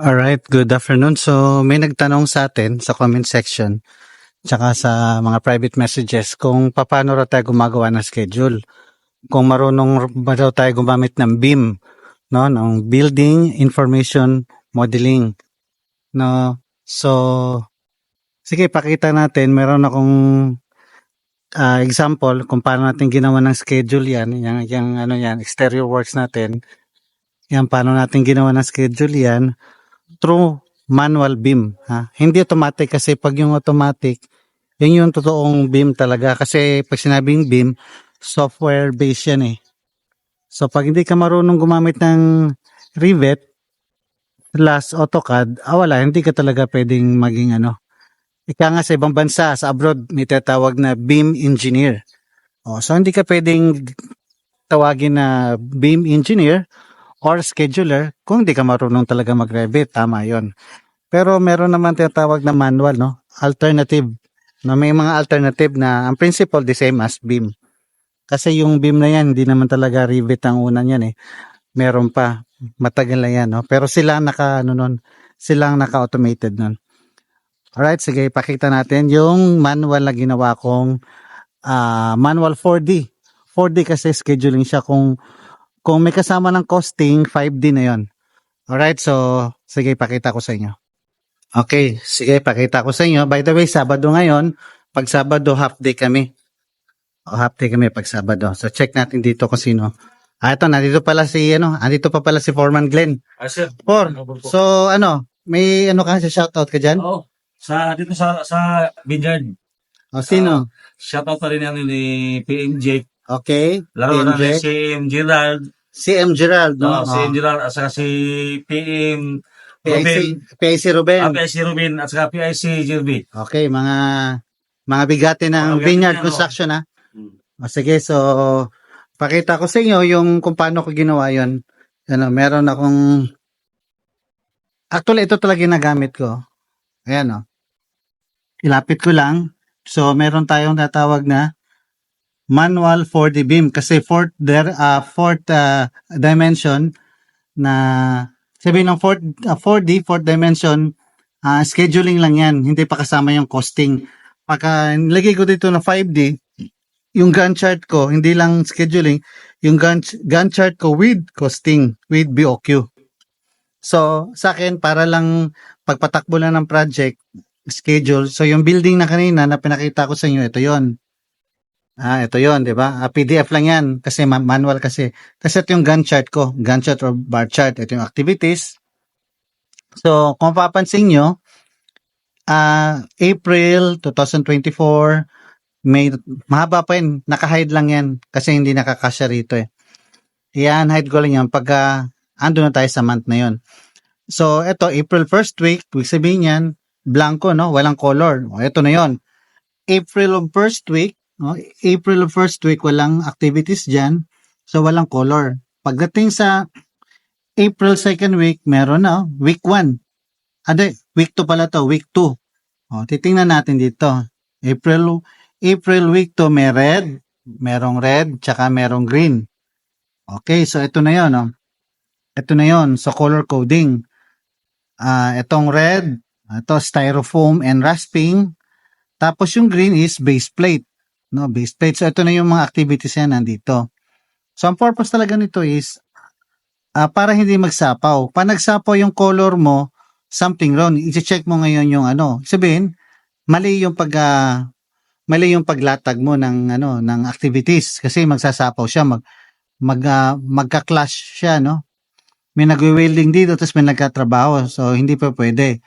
Alright, good afternoon. So, may nagtanong sa atin sa comment section tsaka sa mga private messages kung paano raw tayo gumagawa ng schedule. Kung marunong ba daw tayo gumamit ng BIM, no, ng Building Information Modeling. No. So, sige, pakita natin. Meron akong example kung paano natin ginawa ng schedule yan. Yung ano yan, exterior works natin. Yan, paano natin ginawa ng schedule yan through manual BIM. Ha? Hindi automatic kasi pag yung automatic, yun yung totoong BIM talaga. Kasi pag sinabing BIM, software based yan eh. So pag hindi ka marunong gumamit ng Revit plus AutoCAD, wala, hindi ka talaga pwedeng maging ano. Ika nga sa ibang bansa, sa abroad, may tatawag na BIM engineer. So hindi ka pwedeng tawagin na BIM engineer or scheduler kung hindi ka marunong talaga mag-Revit. Tama yon. Pero meron naman tinatawag na manual, no? Alternative. No, may mga alternative na ang principle the same as BIM. Kasi yung BIM na yan, hindi naman talaga Revit ang una niyan eh. Meron pa. Matagal na yan, no? Pero silang naka-automated nun. Alright, sige, pakita natin yung manual na ginawa kong manual 4D. 4D kasi scheduling siya kung may kasama ng costing, 5D na yon. Alright, so sige, pakita ko sa inyo. Okay, sige, pakita ko sa inyo. By the way, Sabado ngayon. Pag Sabado, half day kami. Half day kami pag Sabado. So check natin dito kung sino. Ito, nandito pa pala si Foreman Glenn. Sir. So may ka, shoutout ka dyan? Oo. Dito sa Vineyard. Sino? Shoutout pa rin ni PMJ. Okay. Laro na PMJ. si M. Gerald. Si M. Gerald, no? Si M. Gerald at saka si PM Ruben. PIC Ruben. PIC Ruben at saka PIC Gilby. Okay, mga bigati ng Vineyard Construction, ha? Sige, so pakita ko sa inyo yung kung paano ko ginawa yon. Meron akong actually ito talaga ginagamit ko. Ayan, ilapit ko lang. So meron tayong tatawag na manual 4D BIM kasi fourth dimension na sabihin ng 4D, fourth dimension, scheduling lang yan. Hindi pa kasama yung costing. Pagka nilagay ko dito na 5D, yung Gantt chart ko, hindi lang scheduling, yung Gantt chart ko with costing, with BOQ. So, sa akin, para lang pagpatakbo na ng project, schedule. So, yung building na kanina na pinakita ko sa inyo, ito yon. Ito yon, di ba? PDF lang yan kasi manual kasi. Kasi ito yung Gantt chart ko. Gantt chart or bar chart. Ito yung activities. So, kung papansin nyo, April 2024, mahaba pa yun. Naka-hide lang yan kasi hindi nakakasya rito eh. Yan, hide ko lang yan pagka ando na tayo sa month na yon. So, ito, April 1st week, sabihin yan, blanco, no? Walang color. Ito na yon. April of 1st week, no? April of 1st week, walang activities dyan. So, walang color. Pagdating sa April 2nd week, meron na, week 1. Week 2 pala to, week 2. Titingnan natin dito. April week 2, may red, merong red, tsaka merong green. Okay, so ito na yon. Ito na yon. So, color coding. Itong red, ito styrofoam and rasping. Tapos yung green is base plate. No, base plate. So, ito na yung mga activities yan nandito. So, ang purpose talaga nito is para hindi magsapaw. Pag nagsapaw yung color mo, something wrong. I-check mo ngayon yung sabihin, mali yung paglatag mo ng activities kasi magsasapaw siya, magka-clash siya, no? May nagwe-welding dito tapos may nagkatrabaho. So, hindi pa pwede.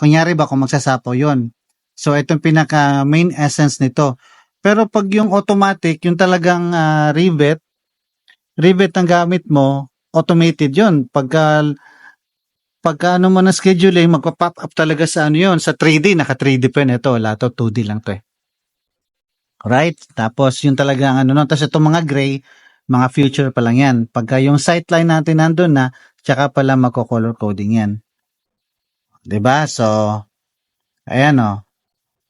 Kunyari ba kung magsasapaw yon. So, ito yung pinaka main essence nito. Pero pag yung automatic, yung talagang Revit ang gamit mo, automated yon. Pagka pagka ano mo na scheduling, magpa-pop up talaga sa ano yun, sa 3D, naka 3D pa yun. Ito, wala to, 2D lang to eh. Right? Tapos yung talaga ang ano no, tapos itong mga gray, mga future pa lang yan. Pagka yung sightline natin nandun na, tsaka pala magko-color coding yan. 'Di ba? So, ayan o.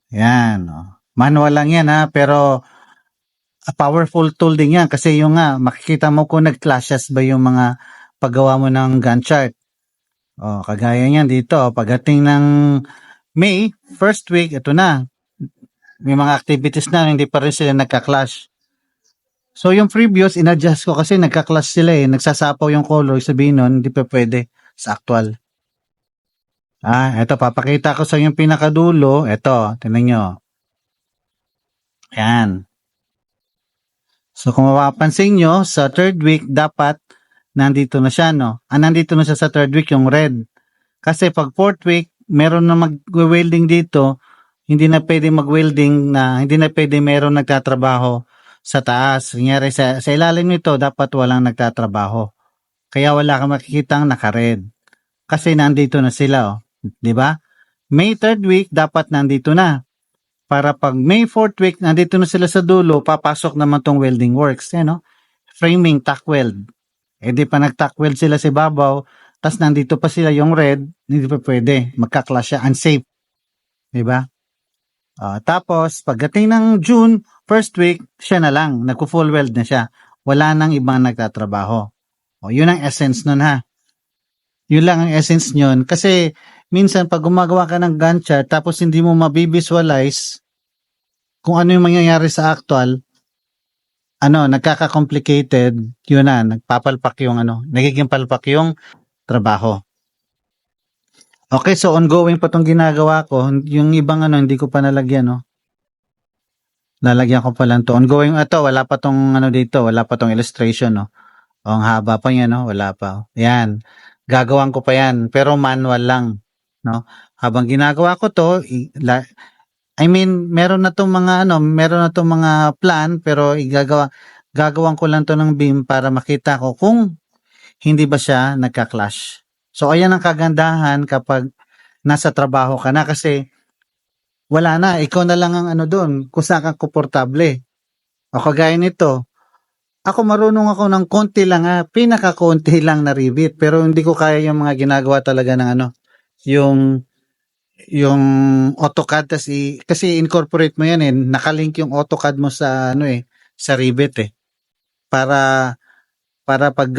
Yan o. Manual lang yan ha, pero a powerful tool din yan kasi yung nga, makikita mo kung nag-clashes ba yung mga paggawa mo ng Gantt chart. O, kagaya niyan dito, pagdating ng May, first week, ito na. May mga activities na, hindi pa rin sila nagka-clash. So, yung previous, in-adjust ko kasi nagka-clash sila eh. Nagsasapaw yung color, sabihin nun, hindi pa pwede sa actual. Eto, papakita ko sa yung pinakadulo. Eto, tingnan nyo. Yan. So, kung mapapansin nyo, sa third week, dapat nandito na siya, no? Nandito na siya sa third week, yung red. Kasi pag fourth week, meron na mag-welding dito, hindi na pwede mag-welding na, hindi na pwede meron nagtatrabaho sa taas. Kunyari, sa ilalim nito, dapat walang nagtatrabaho. Kaya wala kang makikitang naka-red. Kasi nandito na sila, oh. 'Di ba? May third week, dapat nandito na. Para pag May 4th week, nandito na sila sa dulo, papasok naman tong welding works. No? Framing, tack weld. Di pa nag-tack weld sila si babaw, tas nandito pa sila yung red, hindi pa pwede. Magka-clash siya, unsafe. Diba? Tapos, pagdating ng June, first week, siya na lang. Nagpo-full weld na siya. Wala nang ibang nagtatrabaho. Yun ang essence nun ha. Yun lang ang essence nyon. Kasi, minsan pag gumagawa ka ng Gantt chart tapos hindi mo mabivisualize kung ano yung mangyayari sa actual, nagkaka-complicated, yun na, nagpapalpak yung nagiging palpak yung trabaho. Okay, so ongoing pa tong ginagawa ko. Yung ibang hindi ko pa nalagyan, no? Lalagyan ko pa lang to. Ongoing, wala pa tong dito, wala pa tong illustration, no? Ang haba pa yan, no? Wala pa. Yan. Gagawan ko pa yan, pero manual lang. No? Habang ginagawa ko to, meron na tong mga plan, pero gagawan ko lang to ng beam para makita ko kung hindi ba siya nagka-clash. So, ayan ang kagandahan kapag nasa trabaho ka na kasi wala na, ikaw na lang ang doon, kung saan kang komportable. O kagaya nito, ako marunong ako ng konti lang pinaka-konti lang na Revit, pero hindi ko kaya yung mga ginagawa talaga ng yung AutoCAD kasi incorporate mo yan nakalink yung AutoCAD mo sa sa Revit para pag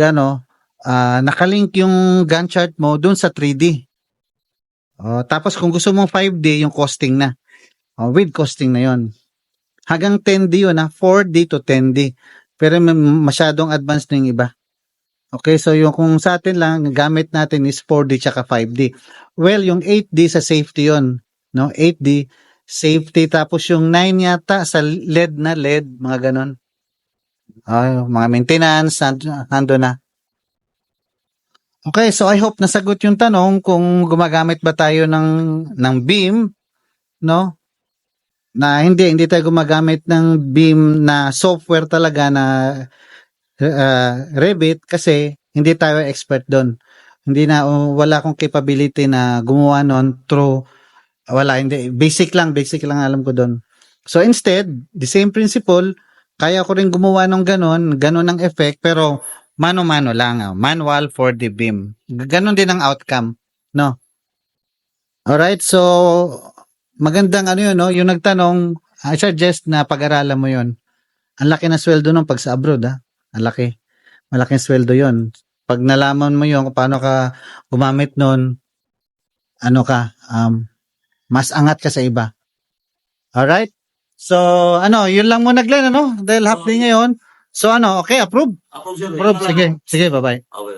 nakalink yung Gantt chart mo doon sa 3D. Tapos kung gusto mong 5D, yung costing na. With costing na yon. Hanggang 10D yun 4D to 10D. Pero masyadong advanced na yung iba. Okay, so yung kung sa atin lang, gamit natin is 4D tsaka 5D. Well, yung 8D sa safety yon, no? 8D, safety, tapos yung 9 yata sa LED na LED, mga ganon. Mga maintenance, nando na. Okay, so I hope nasagot yung tanong kung gumagamit ba tayo ng beam, no? Na hindi tayo gumagamit ng beam na software talaga na Revit kasi hindi tayo expert doon. Wala akong capability na gumawa noon through hindi basic lang alam ko doon. So instead, the same principle, kaya ko rin gumawa ng ganon ang effect pero mano-mano lang, manual for the beam. Ganon din ang outcome, no? Alright, so magandang yun, no? Yung nagtanong, I suggest na pag-aralan mo yun. Ang laki ng sweldo nung pag sa abroad, Ang laki. Malaking sweldo yon. Pag nalaman mo yun kung paano ka gumamit nun, mas angat ka sa iba. Alright? So, yun lang muna, Glenn, Dahil half day ngayon. So, okay, approve? Approve, sir. Approve, sige. Sige, bye-bye. Okay.